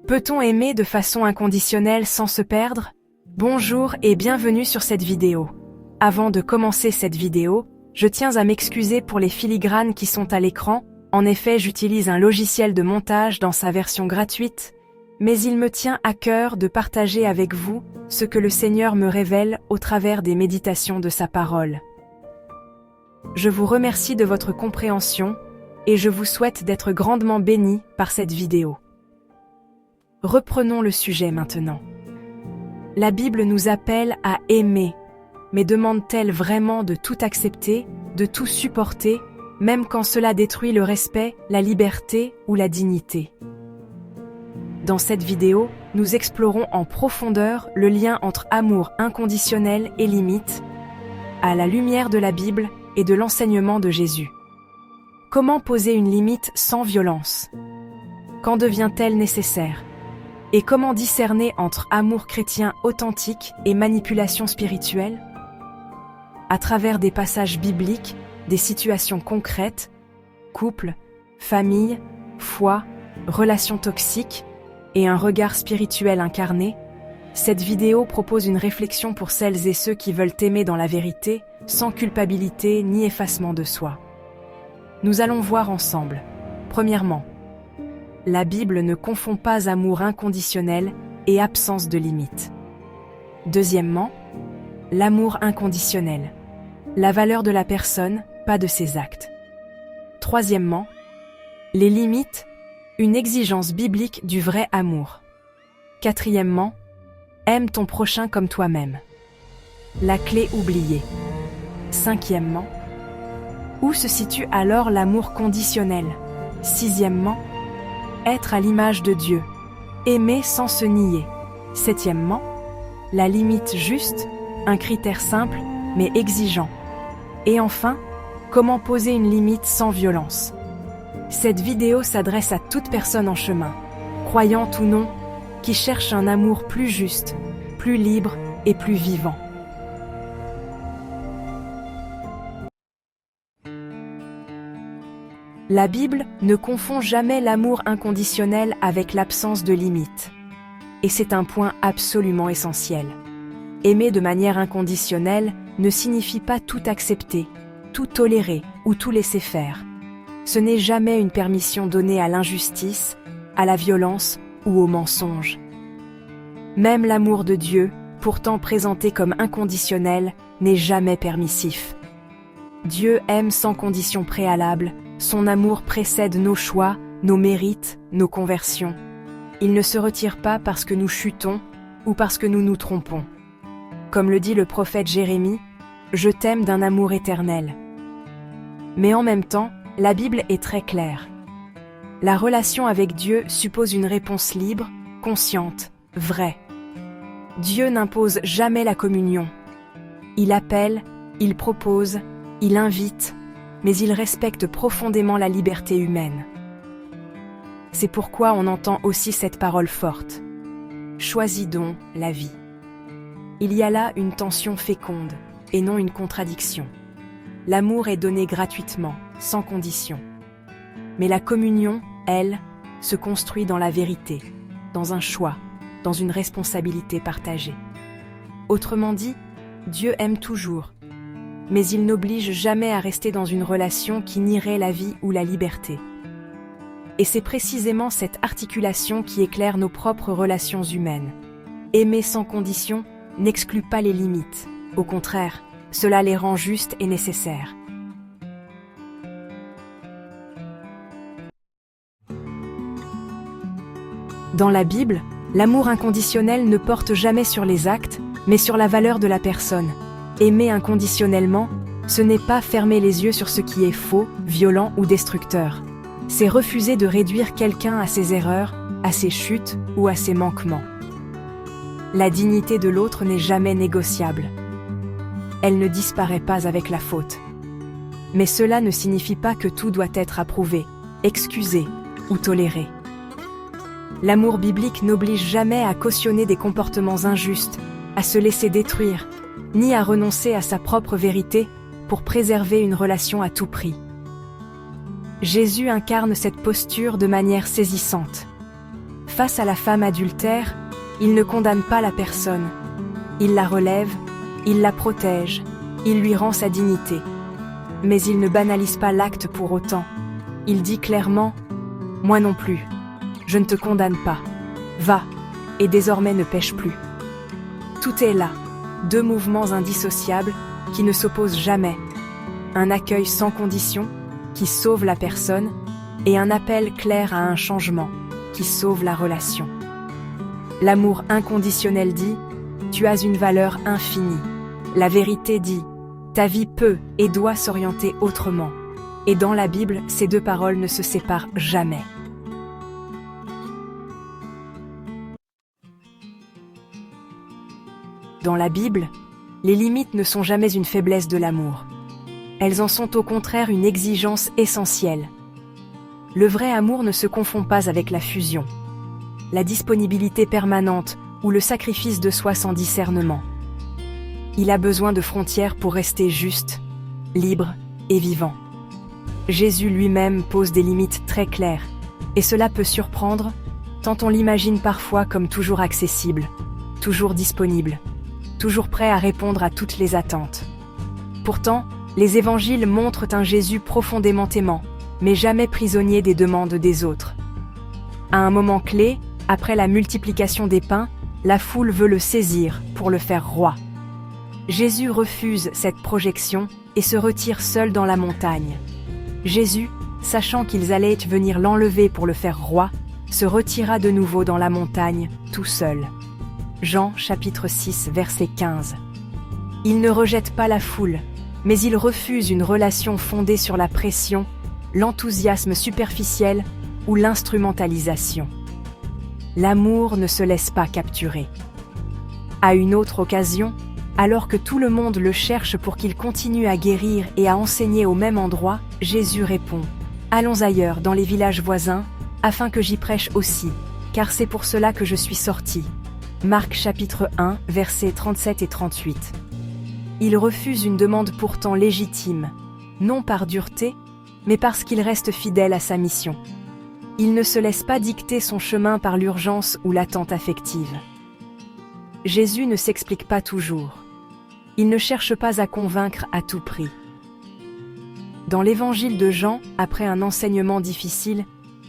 Peut-on aimer de façon inconditionnelle sans se perdre? Bonjour et bienvenue sur cette vidéo. Avant de commencer cette vidéo, je tiens à m'excuser pour les filigranes qui sont à l'écran. En effet, j'utilise un logiciel de montage dans sa version gratuite, mais il me tient à cœur de partager avec vous ce que le Seigneur me révèle au travers des méditations de sa parole. Je vous remercie de votre compréhension et je vous souhaite d'être grandement bénis par cette vidéo. Reprenons le sujet maintenant. La Bible nous appelle à aimer, mais demande-t-elle vraiment de tout accepter, de tout supporter, même quand cela détruit le respect, la liberté ou la dignité? Dans cette vidéo, nous explorons en profondeur le lien entre amour inconditionnel et limite, à la lumière de la Bible et de l'enseignement de Jésus. Comment poser une limite sans violence? Quand devient-elle nécessaire? Et comment discerner entre amour chrétien authentique et manipulation spirituelle? À travers des passages bibliques, des situations concrètes, couple, famille, foi, relations toxiques et un regard spirituel incarné, cette vidéo propose une réflexion pour celles et ceux qui veulent aimer dans la vérité, sans culpabilité ni effacement de soi. Nous allons voir ensemble. Premièrement, la Bible ne confond pas amour inconditionnel et absence de limite. Deuxièmement, l'amour inconditionnel. La valeur de la personne, pas de ses actes. Troisièmement, les limites, une exigence biblique du vrai amour. Quatrièmement, aime ton prochain comme toi-même. La clé oubliée. Cinquièmement, où se situe alors l'amour conditionnel? Sixièmement, être à l'image de Dieu. Aimer sans se nier. Septièmement, la limite juste, un critère simple mais exigeant. Et enfin, comment poser une limite sans violence? Cette vidéo s'adresse à toute personne en chemin, croyante ou non, qui cherche un amour plus juste, plus libre et plus vivant. La Bible ne confond jamais l'amour inconditionnel avec l'absence de limites. Et c'est un point absolument essentiel. Aimer de manière inconditionnelle ne signifie pas tout accepter, tout tolérer ou tout laisser faire. Ce n'est jamais une permission donnée à l'injustice, à la violence ou au mensonge. Même l'amour de Dieu, pourtant présenté comme inconditionnel, n'est jamais permissif. Dieu aime sans condition préalable, son amour précède nos choix, nos mérites, nos conversions. Il ne se retire pas parce que nous chutons ou parce que nous nous trompons. Comme le dit le prophète Jérémie, « Je t'aime d'un amour éternel ». Mais en même temps, la Bible est très claire. La relation avec Dieu suppose une réponse libre, consciente, vraie. Dieu n'impose jamais la communion. Il appelle, il propose, il invite, mais il respecte profondément la liberté humaine. C'est pourquoi on entend aussi cette parole forte. Choisis donc la vie. Il y a là une tension féconde, et non une contradiction. L'amour est donné gratuitement, sans condition. Mais la communion, elle, se construit dans la vérité, dans un choix, dans une responsabilité partagée. Autrement dit, Dieu aime toujours, mais il n'oblige jamais à rester dans une relation qui nierait la vie ou la liberté. Et c'est précisément cette articulation qui éclaire nos propres relations humaines. Aimer sans condition n'exclut pas les limites. Au contraire, cela les rend justes et nécessaires. Dans la Bible, l'amour inconditionnel ne porte jamais sur les actes, mais sur la valeur de la personne. Aimer inconditionnellement, ce n'est pas fermer les yeux sur ce qui est faux, violent ou destructeur. C'est refuser de réduire quelqu'un à ses erreurs, à ses chutes ou à ses manquements. La dignité de l'autre n'est jamais négociable. Elle ne disparaît pas avec la faute. Mais cela ne signifie pas que tout doit être approuvé, excusé ou toléré. L'amour biblique n'oblige jamais à cautionner des comportements injustes, à se laisser détruire, ni à renoncer à sa propre vérité pour préserver une relation à tout prix. Jésus incarne cette posture de manière saisissante. Face à la femme adultère, il ne condamne pas la personne. Il la relève, il la protège, il lui rend sa dignité. Mais il ne banalise pas l'acte pour autant. Il dit clairement « Moi non plus, je ne te condamne pas. Va, et désormais ne pêche plus. » Tout est là, deux mouvements indissociables qui ne s'opposent jamais. Un accueil sans condition qui sauve la personne et un appel clair à un changement qui sauve la relation. L'amour inconditionnel dit « Tu as une valeur infinie ». La vérité dit « Ta vie peut et doit s'orienter autrement ». Et dans la Bible, ces deux paroles ne se séparent jamais. Dans la Bible, les limites ne sont jamais une faiblesse de l'amour. Elles en sont au contraire une exigence essentielle. Le vrai amour ne se confond pas avec la fusion, la disponibilité permanente ou le sacrifice de soi sans discernement. Il a besoin de frontières pour rester juste, libre et vivant. Jésus lui-même pose des limites très claires, et cela peut surprendre, tant on l'imagine parfois comme toujours accessible, toujours disponible, toujours prêt à répondre à toutes les attentes. Pourtant, les évangiles montrent un Jésus profondément aimant, mais jamais prisonnier des demandes des autres. À un moment clé, après la multiplication des pains, la foule veut le saisir pour le faire roi. Jésus refuse cette projection et se retire seul dans la montagne. Jésus, sachant qu'ils allaient venir l'enlever pour le faire roi, se retira de nouveau dans la montagne, tout seul. Jean chapitre 6 verset 15. Il ne rejette pas la foule, mais il refuse une relation fondée sur la pression, l'enthousiasme superficiel ou l'instrumentalisation. L'amour ne se laisse pas capturer. À une autre occasion, alors que tout le monde le cherche pour qu'il continue à guérir et à enseigner au même endroit, Jésus répond « Allons ailleurs, dans les villages voisins, afin que j'y prêche aussi, car c'est pour cela que je suis sorti. » Marc chapitre 1, versets 37 et 38. Il refuse une demande pourtant légitime, non par dureté, mais parce qu'il reste fidèle à sa mission. Il ne se laisse pas dicter son chemin par l'urgence ou l'attente affective. Jésus ne s'explique pas toujours. Il ne cherche pas à convaincre à tout prix. Dans l'évangile de Jean, après un enseignement difficile,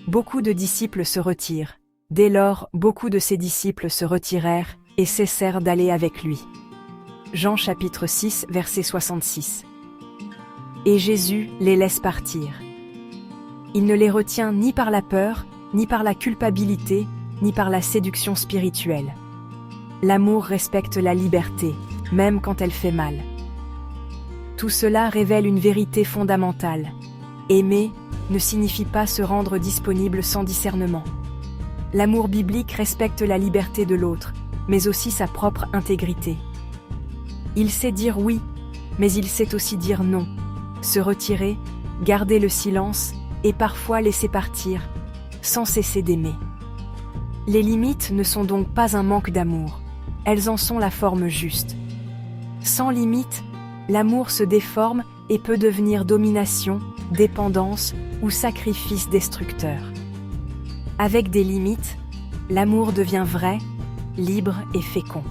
beaucoup de disciples se retirent. Dès lors, beaucoup de ses disciples se retirèrent et cessèrent d'aller avec lui. Jean chapitre 6, verset 66. Et Jésus les laisse partir. Il ne les retient ni par la peur, ni par la culpabilité, ni par la séduction spirituelle. L'amour respecte la liberté, même quand elle fait mal. Tout cela révèle une vérité fondamentale. Aimer ne signifie pas se rendre disponible sans discernement. L'amour biblique respecte la liberté de l'autre, mais aussi sa propre intégrité. Il sait dire oui, mais il sait aussi dire non, se retirer, garder le silence et parfois laisser partir, sans cesser d'aimer. Les limites ne sont donc pas un manque d'amour, elles en sont la forme juste. Sans limite, l'amour se déforme et peut devenir domination, dépendance ou sacrifice destructeur. Avec des limites, l'amour devient vrai, libre et fécond.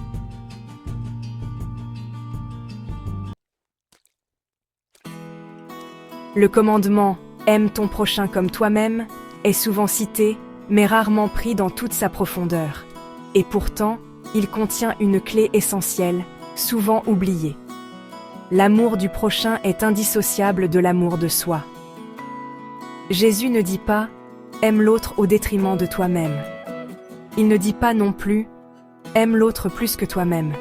Le commandement « Aime ton prochain comme toi-même » est souvent cité, mais rarement pris dans toute sa profondeur. Et pourtant, il contient une clé essentielle, souvent oubliée. L'amour du prochain est indissociable de l'amour de soi. Jésus ne dit pas « Aime l'autre au détriment de toi-même ». Il ne dit pas non plus « Aime l'autre plus que toi-même ».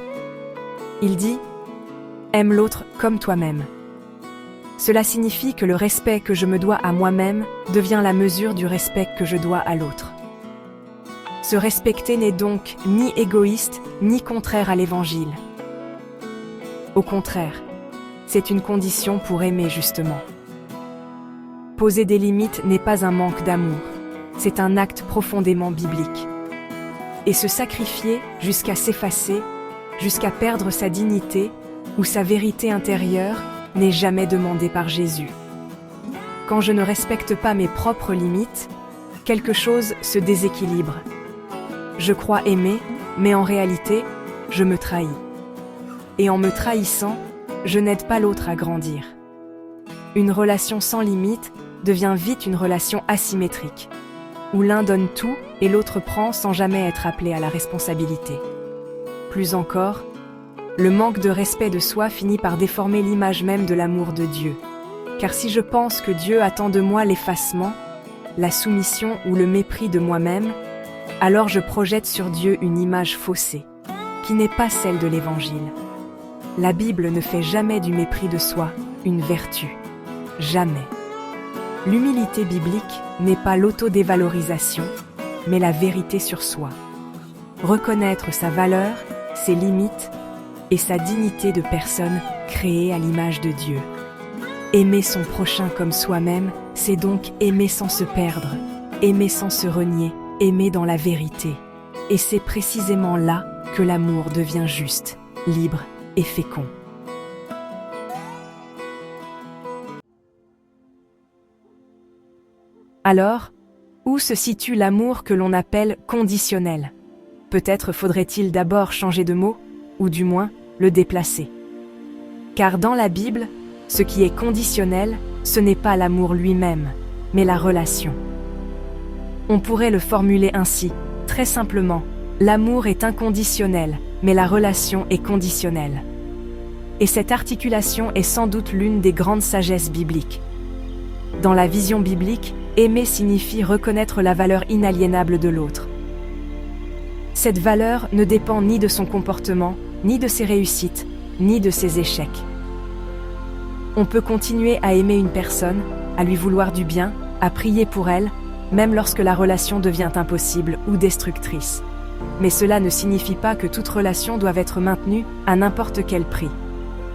Il dit « Aime l'autre comme toi-même ». Cela signifie que le respect que je me dois à moi-même devient la mesure du respect que je dois à l'autre. Se respecter n'est donc ni égoïste, ni contraire à l'Évangile. Au contraire, c'est une condition pour aimer justement. Poser des limites n'est pas un manque d'amour, c'est un acte profondément biblique. Et se sacrifier jusqu'à s'effacer, jusqu'à perdre sa dignité ou sa vérité intérieure, n'est jamais demandé par Jésus. Quand je ne respecte pas mes propres limites, quelque chose se déséquilibre. Je crois aimer, mais en réalité, je me trahis. Et en me trahissant, je n'aide pas l'autre à grandir. Une relation sans limite devient vite une relation asymétrique, où l'un donne tout et l'autre prend sans jamais être appelé à la responsabilité. Plus encore, le manque de respect de soi finit par déformer l'image même de l'amour de Dieu. Car si je pense que Dieu attend de moi l'effacement, la soumission ou le mépris de moi-même, alors je projette sur Dieu une image faussée, qui n'est pas celle de l'Évangile. La Bible ne fait jamais du mépris de soi une vertu. Jamais. L'humilité biblique n'est pas l'autodévalorisation, mais la vérité sur soi. Reconnaître sa valeur, ses limites et sa dignité de personne créée à l'image de Dieu. Aimer son prochain comme soi-même, c'est donc aimer sans se perdre, aimer sans se renier, aimer dans la vérité. Et c'est précisément là que l'amour devient juste, libre et fécond. Alors, où se situe l'amour que l'on appelle conditionnel? Peut-être faudrait-il d'abord changer de mot, ou du moins le déplacer. Car dans la Bible, ce qui est conditionnel, ce n'est pas l'amour lui-même, mais la relation. On pourrait le formuler ainsi, très simplement, l'amour est inconditionnel, mais la relation est conditionnelle. Et cette articulation est sans doute l'une des grandes sagesses bibliques. Dans la vision biblique, aimer signifie reconnaître la valeur inaliénable de l'autre. Cette valeur ne dépend ni de son comportement, ni de ses réussites, ni de ses échecs. On peut continuer à aimer une personne, à lui vouloir du bien, à prier pour elle, même lorsque la relation devient impossible ou destructrice. Mais cela ne signifie pas que toute relation doit être maintenue à n'importe quel prix.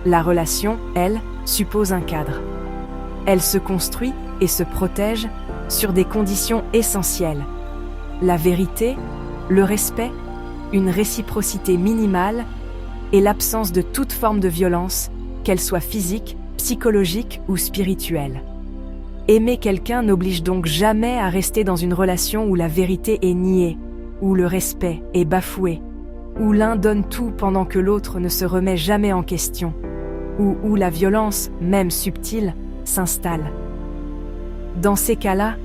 La relation, elle, suppose un cadre. Elle se construit et se protège sur des conditions essentielles. La vérité, le respect, une réciprocité minimale et l'absence de toute forme de violence, qu'elle soit physique, psychologique ou spirituelle. Aimer quelqu'un n'oblige donc jamais à rester dans une relation où la vérité est niée, où le respect est bafoué, où l'un donne tout pendant que l'autre ne se remet jamais en question, ou où la violence, même subtile, s'installe. Dans ces cas-là,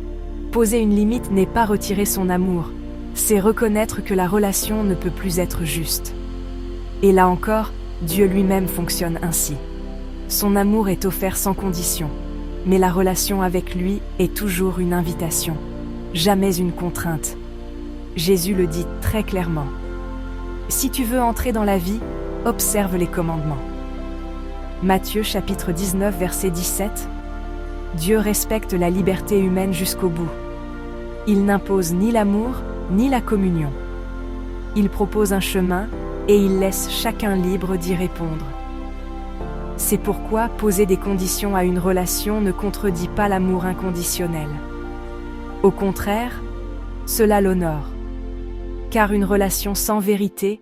poser une limite n'est pas retirer son amour, c'est reconnaître que la relation ne peut plus être juste. Et là encore, Dieu lui-même fonctionne ainsi. Son amour est offert sans condition, mais la relation avec lui est toujours une invitation, jamais une contrainte. Jésus le dit très clairement. Si tu veux entrer dans la vie, observe les commandements. Matthieu chapitre 19 verset 17. Dieu respecte la liberté humaine jusqu'au bout. Il n'impose ni l'amour, ni la communion. Il propose un chemin et il laisse chacun libre d'y répondre. C'est pourquoi poser des conditions à une relation ne contredit pas l'amour inconditionnel. Au contraire, cela l'honore. Car une relation sans vérité,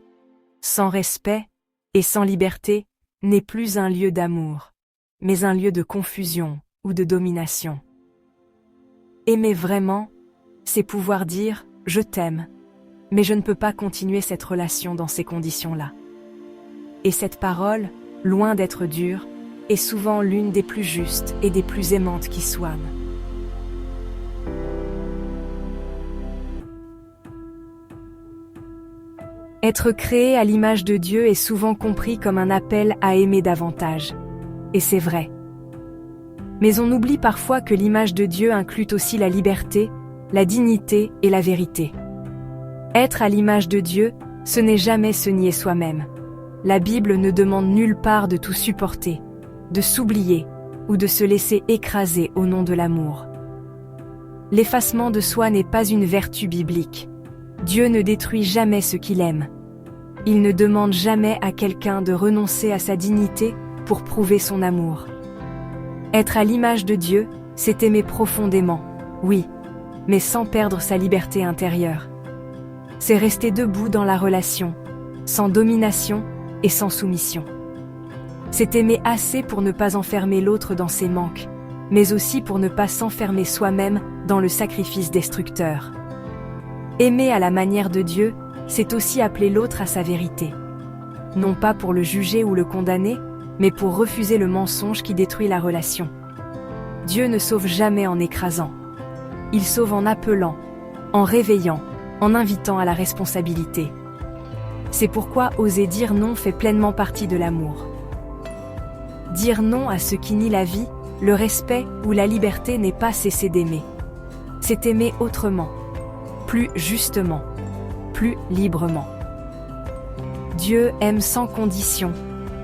sans respect et sans liberté n'est plus un lieu d'amour, mais un lieu de confusion ou de domination. Aimer vraiment, c'est pouvoir dire « je t'aime », mais je ne peux pas continuer cette relation dans ces conditions-là. Et cette parole, loin d'être dure, est souvent l'une des plus justes et des plus aimantes qui soient. Être créé à l'image de Dieu est souvent compris comme un appel à aimer davantage. Et c'est vrai. Mais on oublie parfois que l'image de Dieu inclut aussi la liberté, la dignité et la vérité. Être à l'image de Dieu, ce n'est jamais se nier soi-même. La Bible ne demande nulle part de tout supporter, de s'oublier ou de se laisser écraser au nom de l'amour. L'effacement de soi n'est pas une vertu biblique. Dieu ne détruit jamais ce qu'il aime. Il ne demande jamais à quelqu'un de renoncer à sa dignité pour prouver son amour. Être à l'image de Dieu, c'est aimer profondément, oui, mais sans perdre sa liberté intérieure. C'est rester debout dans la relation, sans domination et sans soumission. C'est aimer assez pour ne pas enfermer l'autre dans ses manques, mais aussi pour ne pas s'enfermer soi-même dans le sacrifice destructeur. Aimer à la manière de Dieu, c'est aussi appeler l'autre à sa vérité. Non pas pour le juger ou le condamner, mais pour refuser le mensonge qui détruit la relation. Dieu ne sauve jamais en écrasant. Il sauve en appelant, en réveillant, en invitant à la responsabilité. C'est pourquoi oser dire non fait pleinement partie de l'amour. Dire non à ce qui nie la vie, le respect ou la liberté n'est pas cesser d'aimer. C'est aimer autrement, plus justement, plus librement. Dieu aime sans condition,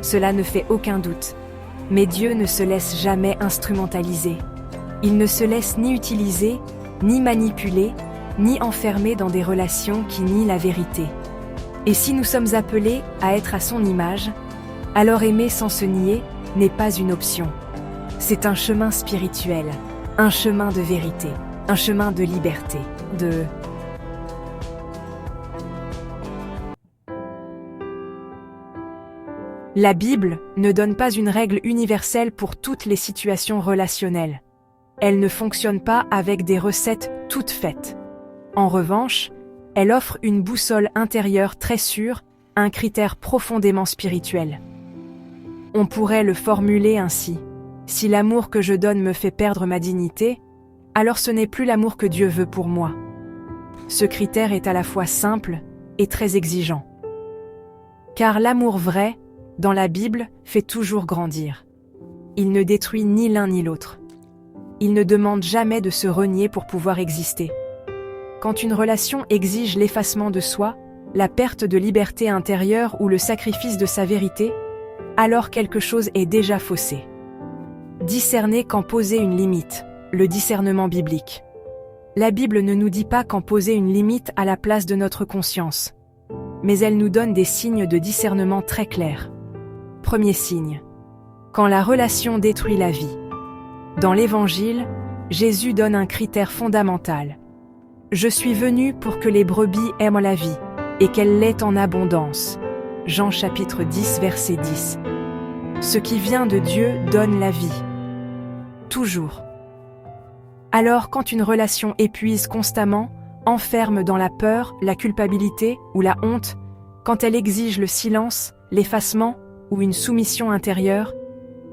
cela ne fait aucun doute. Mais Dieu ne se laisse jamais instrumentaliser. Il ne se laisse ni utiliser, ni manipuler, ni enfermer dans des relations qui nient la vérité. Et si nous sommes appelés à être à son image, alors aimer sans se nier n'est pas une option. C'est un chemin spirituel, un chemin de vérité, un chemin de liberté, La Bible ne donne pas une règle universelle pour toutes les situations relationnelles. Elle ne fonctionne pas avec des recettes toutes faites. En revanche, elle offre une boussole intérieure très sûre, un critère profondément spirituel. On pourrait le formuler ainsi. Si l'amour que je donne me fait perdre ma dignité, alors ce n'est plus l'amour que Dieu veut pour moi. Ce critère est à la fois simple et très exigeant. Car l'amour vrai, dans la Bible, fait toujours grandir. Il ne détruit ni l'un ni l'autre. Il ne demande jamais de se renier pour pouvoir exister. Quand une relation exige l'effacement de soi, la perte de liberté intérieure ou le sacrifice de sa vérité, alors quelque chose est déjà faussé. Discerner quand poser une limite, le discernement biblique. La Bible ne nous dit pas quand poser une limite à la place de notre conscience, mais elle nous donne des signes de discernement très clairs. Premier signe. Quand la relation détruit la vie. Dans l'Évangile, Jésus donne un critère fondamental. Je suis venu pour que les brebis aiment la vie, et qu'elle l'ait en abondance. Jean chapitre 10 verset 10. Ce qui vient de Dieu donne la vie. Toujours. Alors quand une relation épuise constamment, enferme dans la peur, la culpabilité ou la honte, quand elle exige le silence, l'effacement ou une soumission intérieure,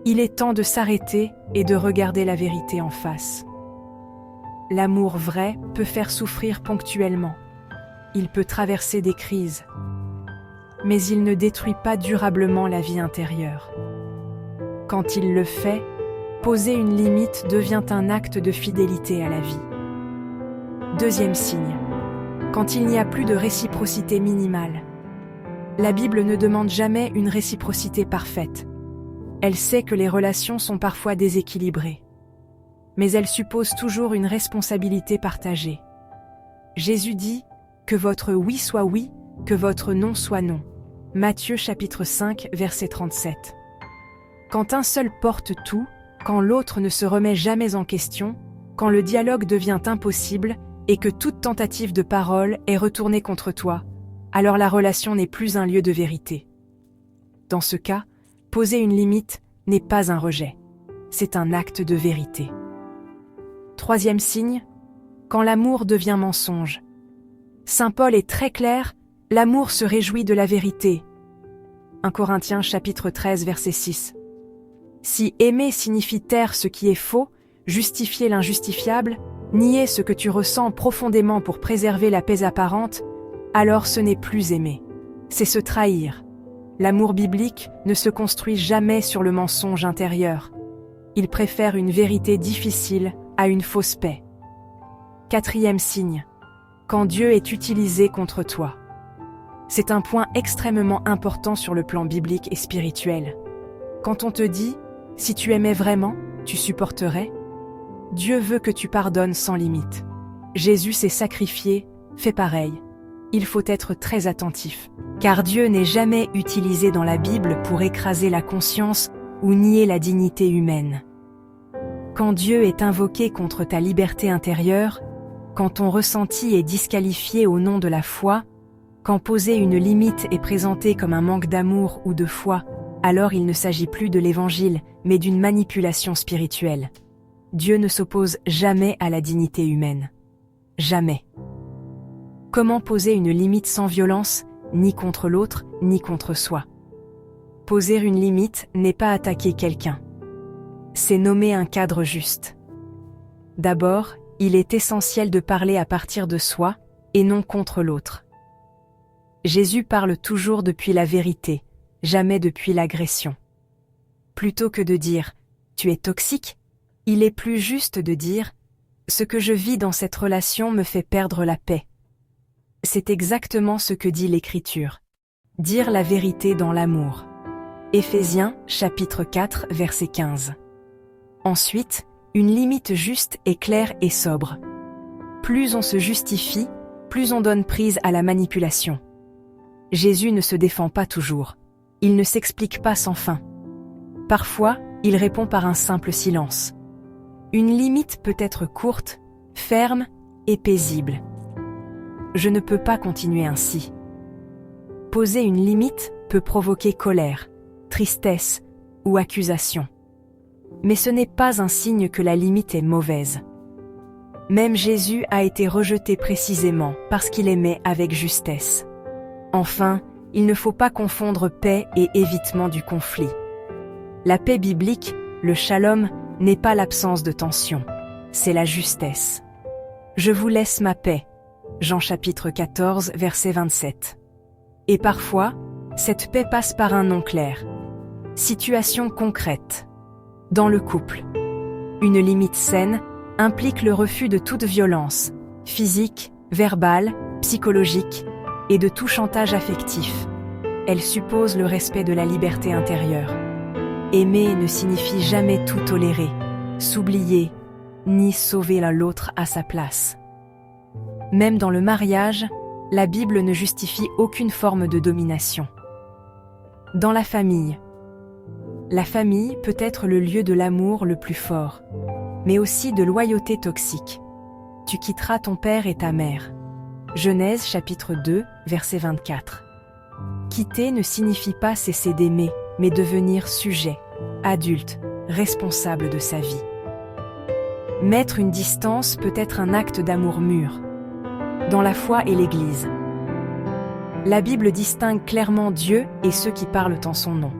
il est temps de s'arrêter et de regarder la vérité en face. L'amour vrai peut faire souffrir ponctuellement. Il peut traverser des crises. Mais il ne détruit pas durablement la vie intérieure. Quand il le fait, poser une limite devient un acte de fidélité à la vie. Deuxième signe. Quand il n'y a plus de réciprocité minimale. La Bible ne demande jamais une réciprocité parfaite. Elle sait que les relations sont parfois déséquilibrées. Mais elle suppose toujours une responsabilité partagée. Jésus dit « Que votre oui soit oui, que votre non soit non ». Matthieu chapitre 5 verset 37. Quand un seul porte tout, quand l'autre ne se remet jamais en question, quand le dialogue devient impossible et que toute tentative de parole est retournée contre toi, alors la relation n'est plus un lieu de vérité. Dans ce cas, poser une limite n'est pas un rejet, c'est un acte de vérité. Troisième signe, quand l'amour devient mensonge. Saint Paul est très clair, l'amour se réjouit de la vérité. 1 Corinthiens chapitre 13 verset 6. Si aimer signifie taire ce qui est faux, justifier l'injustifiable, nier ce que tu ressens profondément pour préserver la paix apparente, alors ce n'est plus aimer. C'est se trahir. L'amour biblique ne se construit jamais sur le mensonge intérieur. Il préfère une vérité difficile à une fausse paix. Quatrième signe. Quand Dieu est utilisé contre toi. C'est un point extrêmement important sur le plan biblique et spirituel. Quand on te dit « si tu aimais vraiment, tu supporterais », Dieu veut que tu pardonnes sans limite. Jésus s'est sacrifié, fais pareil. Il faut être très attentif, car Dieu n'est jamais utilisé dans la Bible pour écraser la conscience ou nier la dignité humaine. Quand Dieu est invoqué contre ta liberté intérieure, quand ton ressenti est disqualifié au nom de la foi, quand poser une limite est présenté comme un manque d'amour ou de foi, alors il ne s'agit plus de l'Évangile, mais d'une manipulation spirituelle. Dieu ne s'oppose jamais à la dignité humaine. Jamais. Comment poser une limite sans violence, ni contre l'autre, ni contre soi? Poser une limite n'est pas attaquer quelqu'un. C'est nommer un cadre juste. D'abord, il est essentiel de parler à partir de soi, et non contre l'autre. Jésus parle toujours depuis la vérité, jamais depuis l'agression. Plutôt que de dire « tu es toxique », il est plus juste de dire « ce que je vis dans cette relation me fait perdre la paix ». C'est exactement ce que dit l'Écriture. Dire la vérité dans l'amour. Éphésiens, chapitre 4, verset 15. Ensuite, une limite juste est claire et sobre. Plus on se justifie, plus on donne prise à la manipulation. Jésus ne se défend pas toujours. Il ne s'explique pas sans fin. Parfois, il répond par un simple silence. Une limite peut être courte, ferme et paisible. Je ne peux pas continuer ainsi. Poser une limite peut provoquer colère, tristesse ou accusation. Mais ce n'est pas un signe que la limite est mauvaise. Même Jésus a été rejeté précisément parce qu'il aimait avec justesse. Enfin, il ne faut pas confondre paix et évitement du conflit. La paix biblique, le shalom, n'est pas l'absence de tension, c'est la justesse. Je vous laisse ma paix. Jean chapitre 14, verset 27. Et parfois, cette paix passe par un nom clair. Situation concrète. Dans le couple. Une limite saine implique le refus de toute violence, physique, verbale, psychologique, et de tout chantage affectif. Elle suppose le respect de la liberté intérieure. Aimer ne signifie jamais tout tolérer, s'oublier, ni sauver l'un l'autre à sa place. Même dans le mariage, la Bible ne justifie aucune forme de domination. Dans la famille peut être le lieu de l'amour le plus fort, mais aussi de loyauté toxique. Tu quitteras ton père et ta mère. Genèse chapitre 2, verset 24. Quitter ne signifie pas cesser d'aimer, mais devenir sujet, adulte, responsable de sa vie. Mettre une distance peut être un acte d'amour mûr. Dans la foi et l'Église. La Bible distingue clairement Dieu et ceux qui parlent en son nom.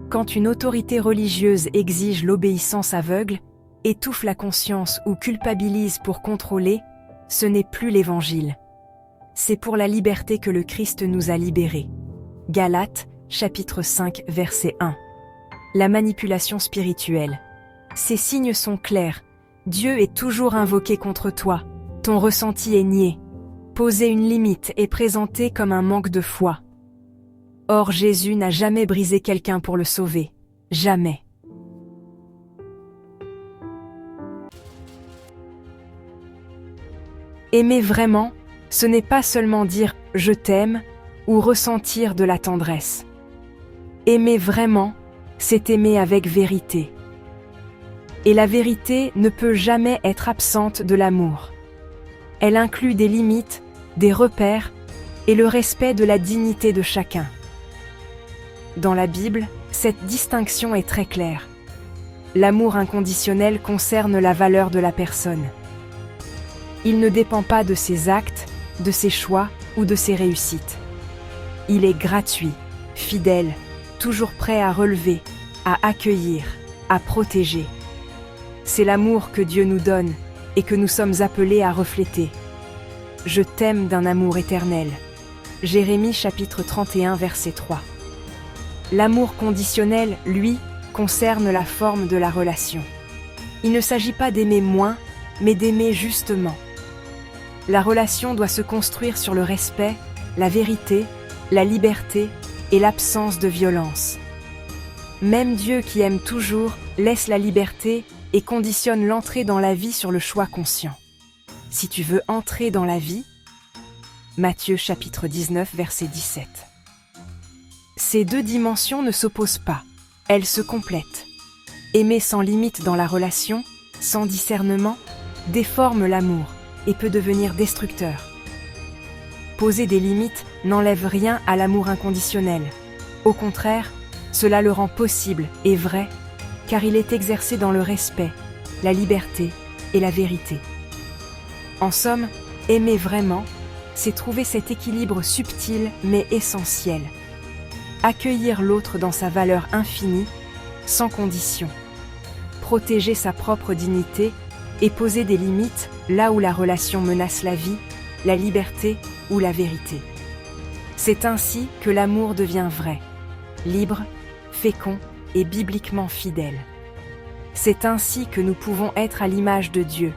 Quand une autorité religieuse exige l'obéissance aveugle, étouffe la conscience ou culpabilise pour contrôler, ce n'est plus l'Évangile. C'est pour la liberté que le Christ nous a libérés. Galates, chapitre 5, verset 1. La manipulation spirituelle. Ces signes sont clairs. Dieu est toujours invoqué contre toi. Ton ressenti est nié. Poser une limite est présenté comme un manque de foi. Or Jésus n'a jamais brisé quelqu'un pour le sauver. Jamais. Aimer vraiment, ce n'est pas seulement dire « je t'aime » ou ressentir de la tendresse. Aimer vraiment, c'est aimer avec vérité. Et la vérité ne peut jamais être absente de l'amour. Elle inclut des limites, des repères et le respect de la dignité de chacun. Dans la Bible, cette distinction est très claire. L'amour inconditionnel concerne la valeur de la personne. Il ne dépend pas de ses actes, de ses choix ou de ses réussites. Il est gratuit, fidèle, toujours prêt à relever, à accueillir, à protéger. C'est l'amour que Dieu nous donne et que nous sommes appelés à refléter. Je t'aime d'un amour éternel. Jérémie chapitre 31 verset 3. L'amour conditionnel, lui, concerne la forme de la relation. Il ne s'agit pas d'aimer moins, mais d'aimer justement. La relation doit se construire sur le respect, la vérité, la liberté et l'absence de violence. Même Dieu qui aime toujours laisse la liberté et conditionne l'entrée dans la vie sur le choix conscient. Si tu veux entrer dans la vie, Matthieu chapitre 19 verset 17. Ces deux dimensions ne s'opposent pas, elles se complètent. Aimer sans limite dans la relation, sans discernement, déforme l'amour et peut devenir destructeur. Poser des limites n'enlève rien à l'amour inconditionnel. Au contraire, cela le rend possible et vrai, car il est exercé dans le respect, la liberté et la vérité. En somme, aimer vraiment, c'est trouver cet équilibre subtil mais essentiel. Accueillir l'autre dans sa valeur infinie, sans condition. Protéger sa propre dignité et poser des limites là où la relation menace la vie, la liberté ou la vérité. C'est ainsi que l'amour devient vrai, libre, fécond et bibliquement fidèle. C'est ainsi que nous pouvons être à l'image de Dieu,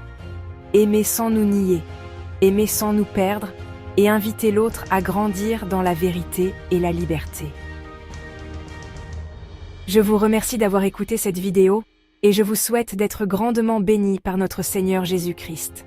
aimer sans nous nier, aimer sans nous perdre et inviter l'autre à grandir dans la vérité et la liberté. Je vous remercie d'avoir écouté cette vidéo et je vous souhaite d'être grandement bénis par notre Seigneur Jésus-Christ.